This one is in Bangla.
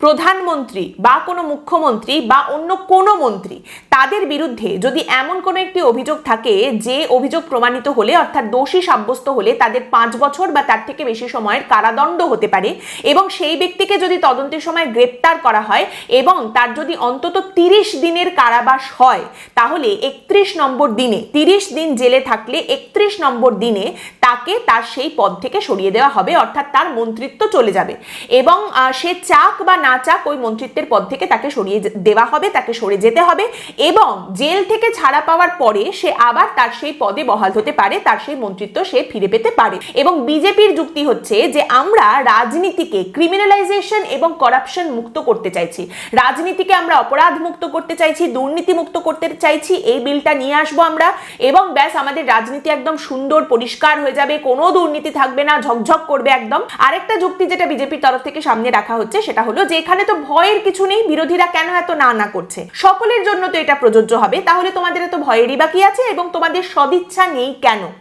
প্রধানমন্ত্রী বা কোনো মুখ্যমন্ত্রী বা অন্য কোনো মন্ত্রী তাদের বিরুদ্ধে যদি এমন কোনো একটি অভিযোগ থাকে যে অভিযোগ প্রমাণিত হলে অর্থাৎ দোষী সাব্যস্ত হলে তাদের 5 বছর বা তার থেকে বেশি সময়ের কারাদণ্ড হতে পারে এবং সেই ব্যক্তিকে যদি তদন্তের সময় গ্রেপ্তার করা হয় এবং তার যদি অন্তত 30 দিনের কারাবাস হয়, তাহলে 31 নম্বর দিনে, 30 দিন জেলে থাকলে 31 নম্বর দিনে তাকে তার সেই পদ থেকে সরিয়ে দেওয়া হবে, অর্থাৎ তার মন্ত্রিত্ব চলে যাবে এবং সে চাক বা না চাক ওই মন্ত্রিত্বের পদ থেকে তাকে সরিয়ে দেওয়া হবে, তাকে সরে যেতে হবে এবং জেল থেকে ছাড়া পাওয়ার পরে সে আবার তার সেই পদে বহাল হতে পারে, তার সেই মন্ত্রিত্ব সে ফিরে পেতে পারে। এবং বিজেপির যুক্তি হচ্ছে যে আমরা রাজনীতিকে ক্রিমিনালাইজেশন এবং করাপশন মুক্ত করতে চাইছি, রাজনীতিকে আমরা অপরাধ মুক্ত করতে চাইছি, দুর্নীতি মুক্ত করতে চাইছি, এই বিলটা নিয়ে আসবো আমরা এবং ব্যাস আমাদের রাজনীতি একদম সুন্দর পরিষ্কার হয়ে যাবে, কোনো দুর্নীতি থাকবে না, ঝকঝক করবে একদম। আরেকটা যুক্তি যেটা বিজেপির তরফ থেকে সামনে রাখা হচ্ছে সেটা হলো যে এখানে তো ভয়ের কিছু নেই, বিরোধীরা কেন এত না করছে, সকলের জন্য তো এটা প্রযোজ্য হবে, তাহলে তোমাদের এত ভয়েরই বা কি আছে এবং তোমাদের সদিচ্ছা নেই কেন?